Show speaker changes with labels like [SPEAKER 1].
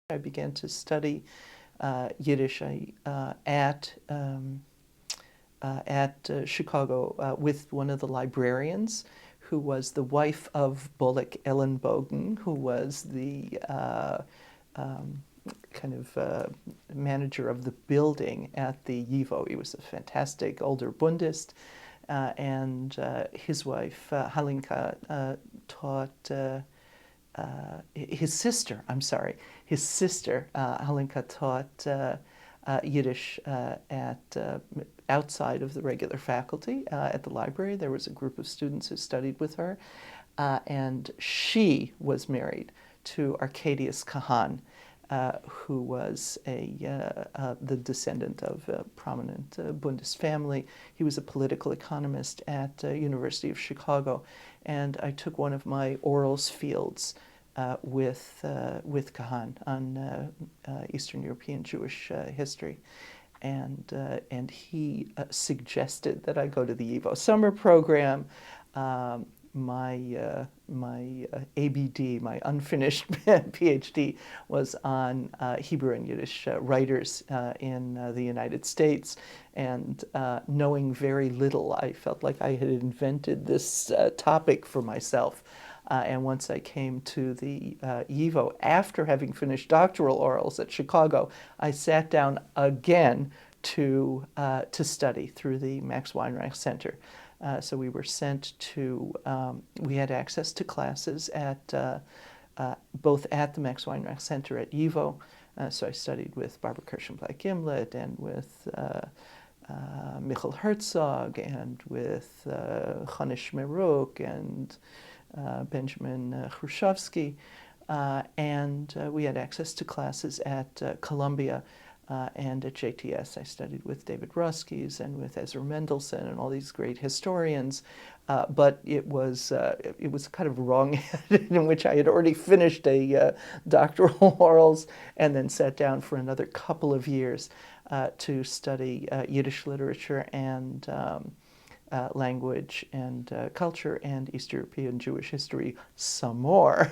[SPEAKER 1] I began to study Yiddish at Chicago with one of the librarians, who was the wife of Bullock Ellenbogen, who was the manager of the building at the YIVO. He was a fantastic older Bundist, and his wife, Halinka, taught his sister, Halinka taught Yiddish outside of the regular faculty at the library. There was a group of students who studied with her, and she was married to Arcadius Kahan, who was the descendant of a prominent Bundist family. He was a political economist at University of Chicago, and I took one of my orals fields with Kahan on Eastern European Jewish history, and he suggested that I go to the YIVO summer program. My ABD, my unfinished Ph.D., was on Hebrew and Yiddish writers in the United States, and knowing very little, I felt like I had invented this topic for myself. And once I came to the YIVO, after having finished doctoral orals at Chicago, I sat down again to study through the Max Weinreich Center. So we were sent to, we had access to classes at both at the Max Weinreich Center at YIVO. So I studied with Barbara Kirschenblatt-Gimlet and with Michal Herzog and with Chana Shmeruk and Benjamin Khrushchevsky, and we had access to classes at Columbia and at JTS. I studied with David Ruskies and with Ezra Mendelsohn and all these great historians, but it was kind of wrong-headed, in which I had already finished a doctoral orals and then sat down for another couple of years to study Yiddish literature and language and culture and East European Jewish history some more.